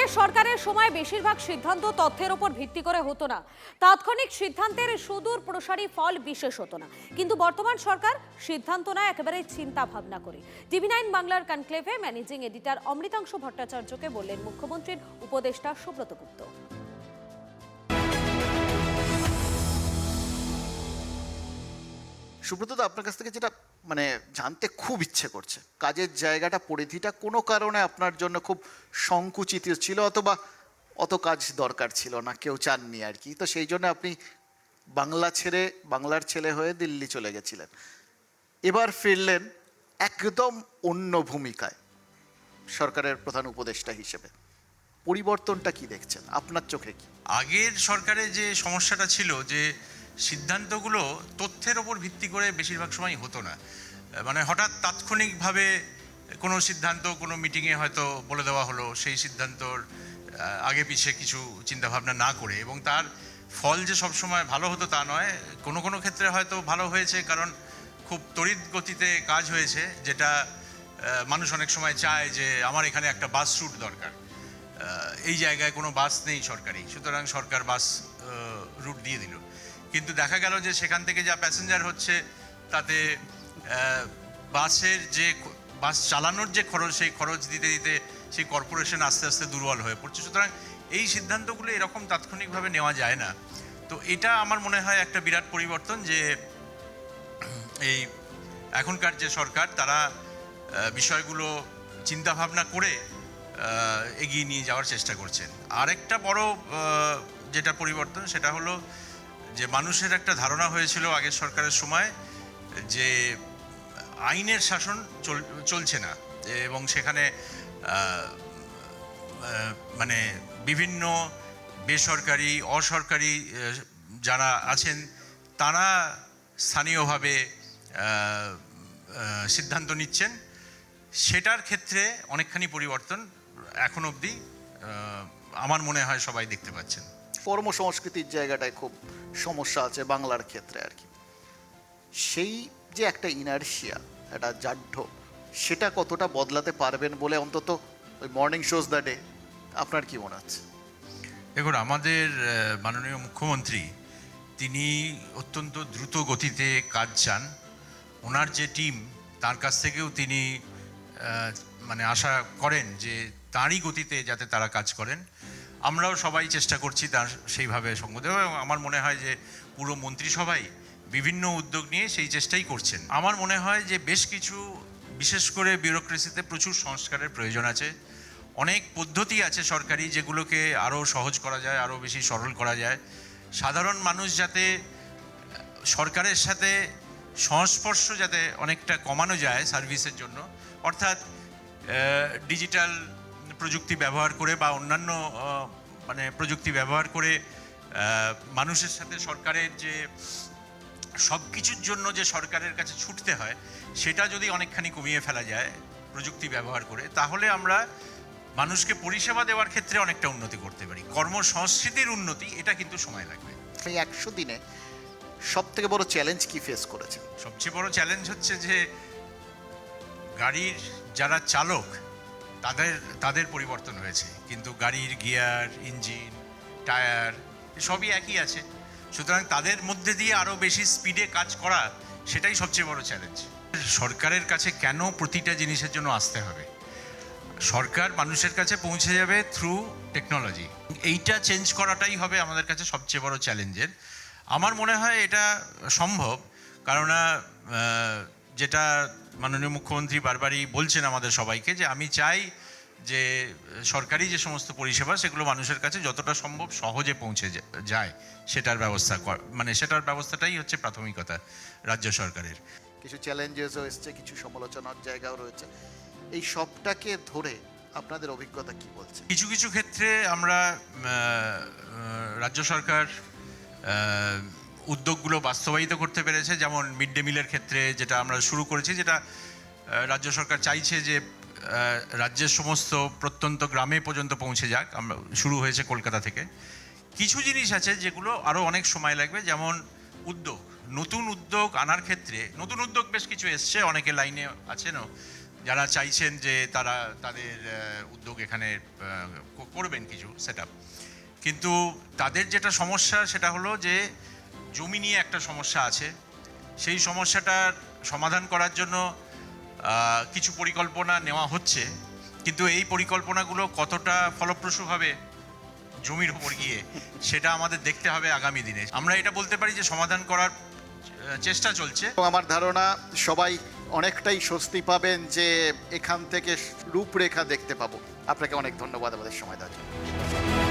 আগের সরকারের সময় বেশিরভাগ সিদ্ধান্ত তথ্যের উপর ভিত্তি করে হতো না। তাৎক্ষণিক সিদ্ধান্তের সুদূর প্রসারী ফল বিশেষ হতো না। কিন্তু বর্তমান সরকার সিদ্ধান্ত নেয় একেবারে চিন্তা ভাবনা করে। টিভি9 বাংলার কনক্লেভে ম্যানেজিং এডিটর অমৃতাংশু ভট্টাচার্যকে বললেন মুখ্যমন্ত্রীর উপদেষ্টা সুব্রত গুপ্ত। সুব্রত দা, আপনার কাছ থেকে যেটা জানতে খুব ইচ্ছে করছে, কাজের জায়গাটা পরিধিটা কোনো কারণে আপনার জন্য খুব সংকুচিত ছিল, অথবা অত কাজ দরকার ছিল না, কেউ চাননি আর কি, তো সেই জন্য আপনি বাংলা ছেড়ে বাংলার ছেলে হয়ে দিল্লি চলে গেছিলেন। এবার ফিরলেন একদম অন্য ভূমিকায়, সরকারের প্রধান উপদেষ্টা হিসেবে। পরিবর্তনটা কি দেখছেন আপনার চোখে? কি আগের সরকারে যে সমস্যাটা ছিল যে সিদ্ধান্তগুলো তথ্যের ওপর ভিত্তি করে বেশিরভাগ সময় হতো না, মানে হঠাৎ তাৎক্ষণিকভাবে কোনো সিদ্ধান্ত কোনো মিটিংয়ে হয়তো বলে দেওয়া হলো, সেই সিদ্ধান্তর আগে পিছে কিছু চিন্তাভাবনা না করে, এবং তার ফল যে সবসময় ভালো হতো তা নয়। কোনো কোনো ক্ষেত্রে হয়তো ভালো হয়েছে কারণ খুব তড়িৎ গতিতে কাজ হয়েছে, যেটা মানুষ অনেক সময় চায় যে আমার এখানে একটা বাস রুট দরকার, এই জায়গায় কোনো বাস নেই সরকারি, সুতরাং সরকার বাস রুট দিয়ে দিল। কিন্তু দেখা গেল যে সেখান থেকে যা প্যাসেঞ্জার হচ্ছে তাতে বাস চালানোর যে খরচ, সেই খরচ দিতে দিতে সেই কর্পোরেশন আস্তে আস্তে দুর্বল হয়ে পড়ছে। সুতরাং এই সিদ্ধান্তগুলো এরকম তাৎক্ষণিকভাবে নেওয়া যায় না। তো এটা আমার মনে হয় একটা বিরাট পরিবর্তন, যে এই এখনকার যে সরকার তারা বিষয়গুলো চিন্তাভাবনা করে এগিয়ে নিয়ে যাওয়ার চেষ্টা করছেন। আরেকটা বড় যেটা পরিবর্তন সেটা হলো যে মানুষের একটা ধারণা হয়েছিল আগের সরকারের সময় যে আইনের শাসন চলছে না, এবং সেখানে মানে বিভিন্ন বেসরকারি অসরকারি যারা আছেন তারা স্থানীয়ভাবে সিদ্ধান্ত নিচ্ছেন। সেটার ক্ষেত্রে অনেকখানি পরিবর্তন এখন অবধি আমার মনে হয় সবাই দেখতে পাচ্ছেন। কর্মসংস্কৃতির জায়গাটায় খুব সমস্যা আছে বাংলার ক্ষেত্রে আর কি। সেই যে একটা ইনার্শিয়া, একটা জাড্য, সেটা কতটা বদলাতে পারবেন বলে অন্তত ওই মর্নিং শোজ দ্য ডে আপনার কি মনে হচ্ছে? দেখুন, আমাদের মাননীয় মুখ্যমন্ত্রী তিনি অত্যন্ত দ্রুত গতিতে কাজ চান। ওনার যে টিম, তার কাছ থেকেও তিনি আশা করেন যে তাঁরই গতিতে যাতে তারা কাজ করেন। আমরাও সবাই চেষ্টা করছি তার সেইভাবে সঙ্গ দেওয়া, এবং আমার মনে হয় যে পুরো মন্ত্রিসভাই বিভিন্ন উদ্যোগ নিয়ে সেই চেষ্টাই করছেন। আমার মনে হয় যে বেশ কিছু, বিশেষ করে বিউরোক্রেসিতে প্রচুর সংস্কারের প্রয়োজন আছে। অনেক পদ্ধতি আছে সরকারি, যেগুলোকে আরও সহজ করা যায়, আরও বেশি সরল করা যায়। সাধারণ মানুষ যাতে সরকারের সাথে সংস্পর্শ যাতে অনেকটা কমানো যায় সার্ভিসের জন্য, অর্থাৎ ডিজিটাল প্রযুক্তি ব্যবহার করে বা অন্যান্য প্রযুক্তি ব্যবহার করে মানুষের সাথে সরকারের যে সব কিছুর জন্য যে সরকারের কাছে ছুটতে হয়, সেটা যদি অনেকখানি কমিয়ে ফেলা যায় প্রযুক্তি ব্যবহার করে, তাহলে আমরা মানুষকে পরিষেবা দেওয়ার ক্ষেত্রে অনেকটা উন্নতি করতে পারি। কর্মসংস্কৃতির উন্নতি, এটা কিন্তু সময় লাগবে। এই 100 দিনে সব থেকে বড় চ্যালেঞ্জ কি ফেস করেছে? সবচেয়ে বড় চ্যালেঞ্জ হচ্ছে যে গাড়ির যারা চালক তাদের পরিবর্তন হয়েছে, কিন্তু গাড়ির গিয়ার, ইঞ্জিন, টায়ার সবই একই আছে। সুতরাং তাদের মধ্যে দিয়ে আরও বেশি স্পিডে কাজ করা, সেটাই সবচেয়ে বড় চ্যালেঞ্জ। সরকারের কাছে কেন প্রতিটা জিনিসের জন্য আসতে হবে? সরকার মানুষের কাছে পৌঁছে যাবে থ্রু টেকনোলজি। এইটা চেঞ্জ করাটাই হবে আমাদের কাছে সবচেয়ে বড় চ্যালেঞ্জের। আমার মনে হয় এটা সম্ভব, কেননা যেটা মাননীয় মুখ্যমন্ত্রী বারবারই বলছেন আমাদের সবাইকে, যে আমি চাই যে সরকারি যে সমস্ত পরিষেবা সেগুলো মানুষের কাছে যতটা সম্ভব সহজে পৌঁছে যায়, সেটার ব্যবস্থা সেটার ব্যবস্থাটাই হচ্ছে প্রাথমিকতা রাজ্য সরকারের। কিছু চ্যালেঞ্জেসও এসছে, কিছু সমালোচনার জায়গাও রয়েছে। এই সবটাকে ধরে আপনাদের অভিজ্ঞতা কি বলছে? কিছু কিছু ক্ষেত্রে আমরা রাজ্য সরকার উদ্যোগগুলো বাস্তবায়িত করতে পেরেছে, যেমন মিড ডে মিলের ক্ষেত্রে যেটা আমরা শুরু করেছি, যেটা রাজ্য সরকার চাইছে যে রাজ্যের সমস্ত প্রত্যন্ত গ্রামে পর্যন্ত পৌঁছে যাক। আমরা শুরু হয়েছে কলকাতা থেকে। কিছু জিনিস আছে যেগুলো আরও অনেক সময় লাগবে, যেমন নতুন উদ্যোগ আনার ক্ষেত্রে। নতুন উদ্যোগ বেশ কিছু এসছে, অনেকে লাইনে আছেনও, যারা চাইছেন যে তারা তাদের উদ্যোগ এখানে করবেন কিছু সেট আপ, কিন্তু তাদের যেটা সমস্যা সেটা হলো যে জমি নিয়ে একটা সমস্যা আছে। সেই সমস্যাটার সমাধান করার জন্য কিছু পরিকল্পনা নেওয়া হচ্ছে, কিন্তু এই পরিকল্পনাগুলো কতটা ফলপ্রসূ হবে জমির উপর গিয়ে সেটা আমাদের দেখতে হবে আগামী দিনে। আমরা এটা বলতে পারি যে সমাধান করার চেষ্টা চলছে। এবং আমার ধারণা সবাই অনেকটাই স্বস্তি পাবেন যে এখান থেকে রূপরেখা দেখতে পাবো। আপনাকে অনেক ধন্যবাদ আমাদের সময় দেওয়ার জন্য।